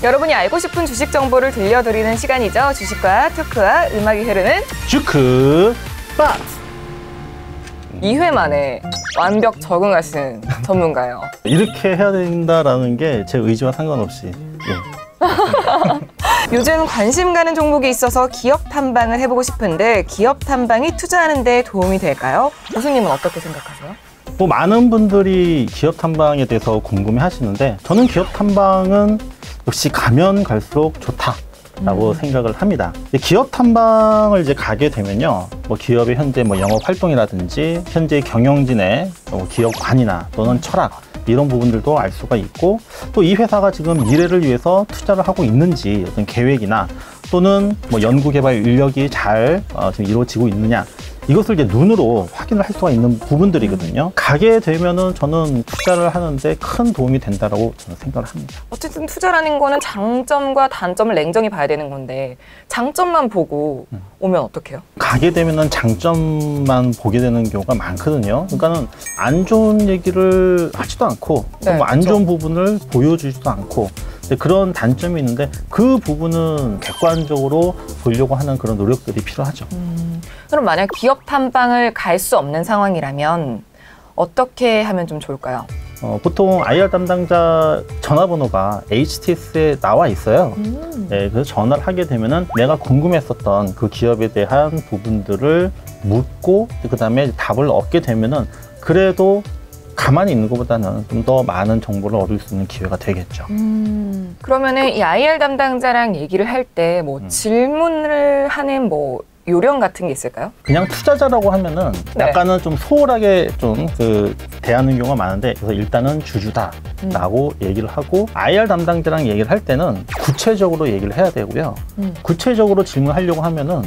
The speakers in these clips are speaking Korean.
여러분이 알고 싶은 주식 정보를 들려드리는 시간이죠. 주식과 토크와 음악이 흐르는 주크박스. 2회 만에 완벽 적응하신 전문가예요. 이렇게 해야 된다라는 게 제 의지와 상관없이. 요즘 관심 가는 종목이 있어서 기업 탐방을 해보고 싶은데 기업 탐방이 투자하는 데 도움이 될까요? 교수님은 어떻게 생각하세요? 뭐 많은 분들이 기업 탐방에 대해서 궁금해 하시는데 저는 기업 탐방은 역시 가면 갈수록 좋다라고 생각을 합니다. 기업 탐방을 이제 가게 되면요, 뭐 기업의 현재 뭐 영업 활동이라든지 현재 경영진의 기업관이나 또는 철학 이런 부분들도 알 수가 있고, 또 이 회사가 지금 미래를 위해서 투자를 하고 있는지 어떤 계획이나 또는 뭐 연구개발 인력이 잘 지금 이루어지고 있느냐, 이것을 이제 눈으로 확인을 할 수가 있는 부분들이거든요. 가게 되면은 저는 투자를 하는데 큰 도움이 된다라고 저는 생각을 합니다. 어쨌든 투자라는 거는 장점과 단점을 냉정히 봐야 되는 건데 장점만 보고 오면 어떡해요? 가게 되면은 장점만 보게 되는 경우가 많거든요. 그러니까는 안 좋은 얘기를 하지도 않고 네, 뭐 안 좋은 부분을 보여주지도 않고, 그런 단점이 있는데 그 부분은 객관적으로 보려고 하는 그런 노력들이 필요하죠. 그럼 만약 기업 탐방을 갈 수 없는 상황이라면 어떻게 하면 좀 좋을까요? 보통 IR 담당자 전화번호가 HTS에 나와 있어요. 네, 그래서 전화를 하게 되면은 내가 궁금했었던 그 기업에 대한 부분들을 묻고 그 다음에 답을 얻게 되면은 그래도 가만히 있는 것보다는 좀 더 많은 정보를 얻을 수 있는 기회가 되겠죠. 그러면은 이 IR 담당자랑 얘기를 할 때 뭐 질문을 하는 뭐 요령 같은 게 있을까요? 그냥 투자자라고 하면은 약간은 좀 소홀하게 좀 대하는 경우가 많은데, 그래서 일단은 주주다라고 얘기를 하고, IR 담당자랑 얘기를 할 때는 구체적으로 얘기를 해야 되고요. 구체적으로 질문하려고 하면은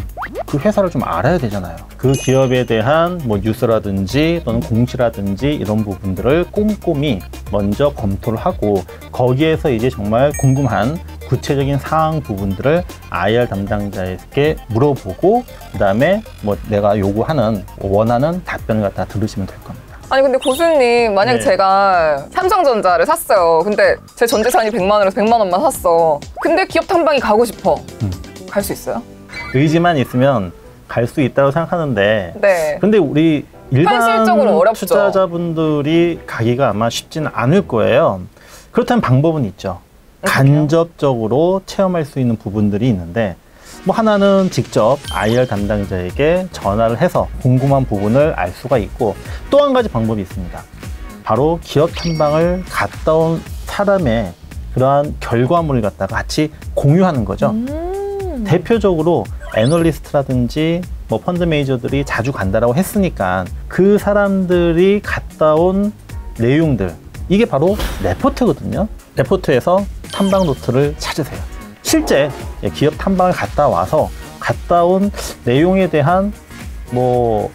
그 회사를 좀 알아야 되잖아요. 그 기업에 대한 뭐 뉴스라든지 또는 공시라든지 이런 부분들을 꼼꼼히 먼저 검토를 하고, 거기에서 이제 정말 궁금한 구체적인 사항 부분들을 IR 담당자에게 물어보고, 그 다음에 뭐 내가 요구하는 원하는 답변을 갖다 들으시면 될 겁니다. 아니 근데 교수님, 만약 제가 삼성전자를 샀어요. 근데 제 전 재산이 100만 원에서 100만 원만 샀어. 근데 기업 탐방이 가고 싶어. 갈 수 있어요? 의지만 있으면 갈 수 있다고 생각하는데, 네. 근데 우리 일반 현실적으로 어렵죠. 투자자분들이 가기가 아마 쉽지는 않을 거예요. 그렇다면 방법은 있죠. 간접적으로 체험할 수 있는 부분들이 있는데, 뭐 하나는 직접 IR 담당자에게 전화를 해서 궁금한 부분을 알 수가 있고, 또 한 가지 방법이 있습니다. 바로 기업 탐방을 갔다 온 사람의 그러한 결과물을 갖다가 같이 공유하는 거죠. 대표적으로 애널리스트라든지 뭐 펀드 매니저들이 자주 간다라고 했으니까 그 사람들이 갔다 온 내용들, 이게 바로 레포트거든요. 레포트에서 탐방 노트를 찾으세요. 실제 기업 탐방을 갔다 와서 갔다 온 내용에 대한 뭐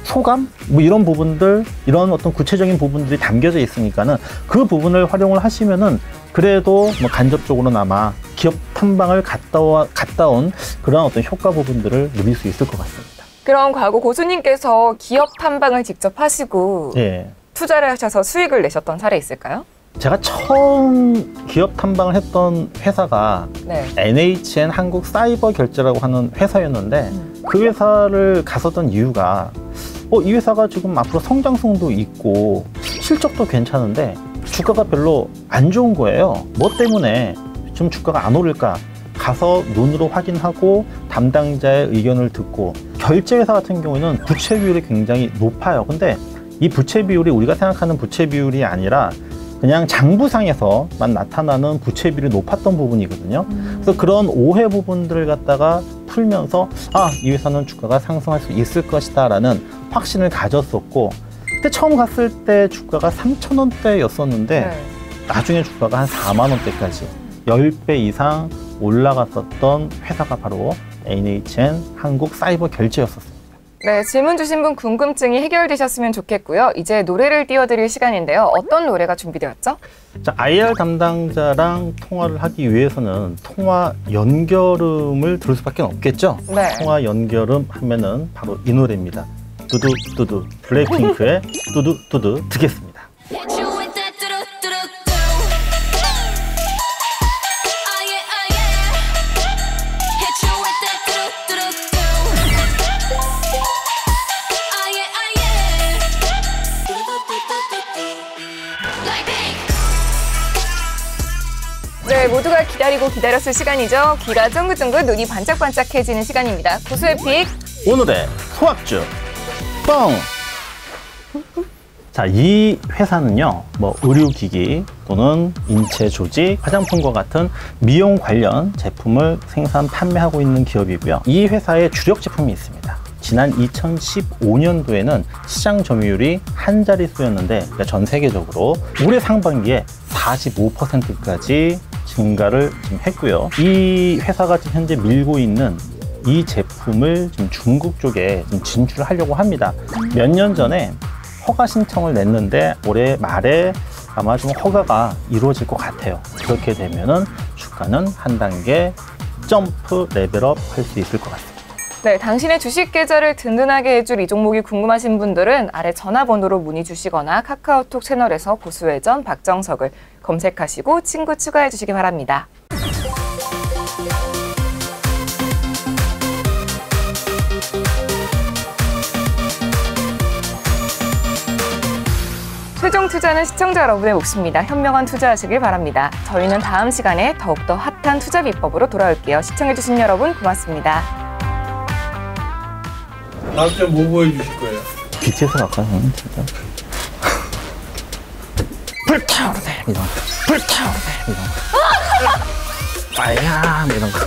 소감? 뭐 이런 부분들, 이런 어떤 구체적인 부분들이 담겨져 있으니까는 그 부분을 활용을 하시면은 그래도 뭐 간접적으로나마 기업 탐방을 갔다 온 그런 어떤 효과 부분들을 누릴 수 있을 것 같습니다. 그럼 과거 고수님께서 기업 탐방을 직접 하시고 투자를 하셔서 수익을 내셨던 사례 있을까요? 제가 처음 기업 탐방을 했던 회사가 NHN 한국사이버결제라고 하는 회사였는데, 그 회사를 갔었던 이유가 이 회사가 지금 앞으로 성장성도 있고 실적도 괜찮은데 주가가 별로 안 좋은 거예요. 뭐 때문에 좀 주가가 안 오를까? 가서 눈으로 확인하고 담당자의 의견을 듣고, 결제회사 같은 경우에는 부채 비율이 굉장히 높아요. 근데 이 부채 비율이 우리가 생각하는 부채 비율이 아니라 그냥 장부상에서만 나타나는 부채 비율이 높았던 부분이거든요. 그래서 그런 오해 부분들을 갖다가 풀면서 이 회사는 주가가 상승할 수 있을 것이다 라는 확신을 가졌었고, 그때 처음 갔을 때 주가가 3,000원대였었는데 나중에 주가가 한 4만 원대까지 10배 이상 올라갔었던 회사가 바로 NHN 한국사이버결제였었습니다. 네, 질문 주신 분 궁금증이 해결되셨으면 좋겠고요. 이제 노래를 띄워드릴 시간인데요. 어떤 노래가 준비되었죠? 자, IR 담당자랑 통화를 하기 위해서는 통화 연결음을 들을 수밖에 없겠죠? 통화 연결음 하면은 바로 이 노래입니다. 뚜두 뚜두, 블랙핑크의 뚜두 뚜두 듣겠습니다. 네, 모두가 기다리고 기다렸을 시간이죠. 귀가 쫑긋쫑긋, 눈이 반짝반짝해지는 시간입니다. 고수의 픽. 오늘의 소확주 뻥! 자, 이 회사는요, 뭐 의료기기 또는 인체 조직, 화장품과 같은 미용 관련 제품을 생산, 판매하고 있는 기업이고요. 이 회사에 주력 제품이 있습니다. 지난 2015년도에는 시장 점유율이 한 자릿수였는데 전 세계적으로 올해 상반기에 45%까지 증가를 지금 했고요. 이 회사가 지금 현재 밀고 있는 이 제품을 지금 중국 쪽에 지금 진출하려고 합니다. 몇 년 전에 허가 신청을 냈는데 올해 말에 아마 좀 허가가 이루어질 것 같아요. 그렇게 되면은 주가는 한 단계 점프 레벨업 할 수 있을 것 같습니다. 네, 당신의 주식 계좌를 든든하게 해줄 이 종목이 궁금하신 분들은 아래 전화번호로 문의 주시거나 카카오톡 채널에서 보수회전 박정석을 검색하시고 친구 추가해 주시기 바랍니다. 최종 투자는 시청자 여러분의 몫입니다. 현명한 투자하시길 바랍니다. 저희는 다음 시간에 더욱더 핫한 투자 비법으로 돌아올게요. 시청해주신 여러분 고맙습니다. 다음 주에 뭐 보여주실 거예요? BTS 갈까요? 진짜. 불타오르네 이런 거. 불타오르네 이런 거. 파이야 이런 거.